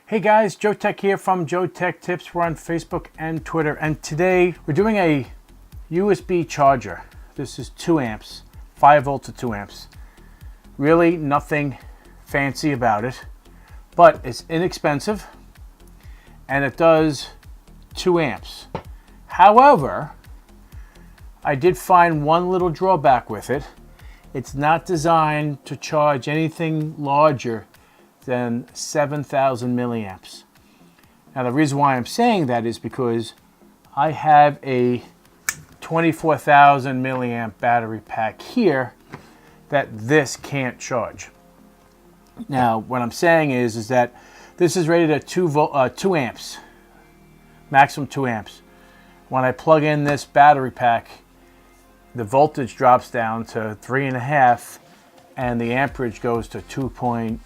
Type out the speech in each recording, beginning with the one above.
Hey guys, Joeteck here from JoeteckTips. We're on Facebook and Twitter, and today we're doing a USB charger. This is 2 amps, 5 volts to 2 amps. Really nothing fancy about it, but it's inexpensive and it does 2 amps. However, I did find one little drawback with it. It's not designed to charge anything larger than 7,000 milliamps. Now the reason why I'm saying that is because I have a 24,000 milliamp battery pack here that this can't charge. Now what I'm saying is that this is rated at 2 amps, maximum 2 amps. When I plug in this battery pack, the voltage drops down to 3.5 and the amperage goes to 2.25,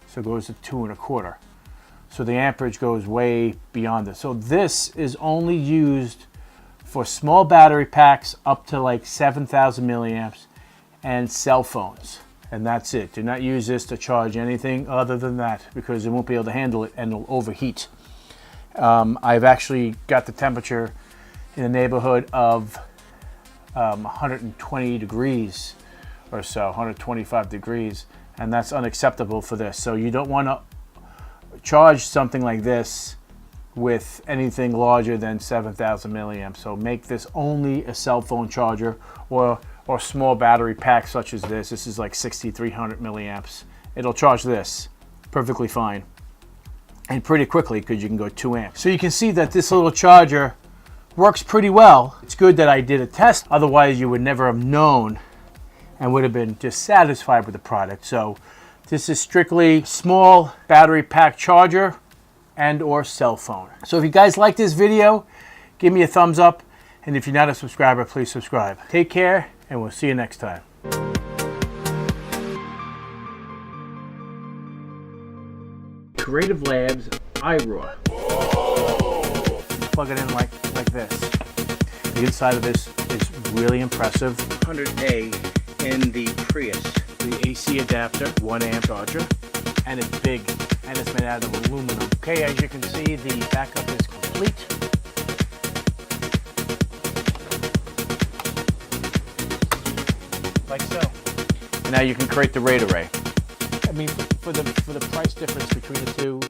so it goes to 2.25. So the amperage goes way beyond this. So this is only used for small battery packs up to like 7,000 milliamps and cell phones, and that's it. Do not use this to charge anything other than that because it won't be able to handle it and it'll overheat. I've actually got the temperature in the neighborhood of 120 degrees or so, 125 degrees, and that's unacceptable for this. So you don't want to charge something like this with anything larger than 7,000 milliamps. So make this only a cell phone charger or small battery pack such as this. This is like 6,300 milliamps. It'll charge this perfectly fine and pretty quickly because you can go 2 amps. So you can see that this little charger works pretty well. It's good that I did a test, otherwise you would never have known and would have been just satisfied with the product. So this is strictly small battery pack charger and or cell phone. So if you guys like this video, give me a thumbs up, and if you're not a subscriber, please subscribe. Take care, and we'll see you next time. Creative Labs iRaw. Plug it in like this. The inside of this is really impressive. 100A in the Prius. The AC adapter, 1 amp charger, and it's big, and it's made out of aluminum. Okay, as you can see, the backup is complete. Like so. And now you can create the RAID array. I mean, for the price difference between the two,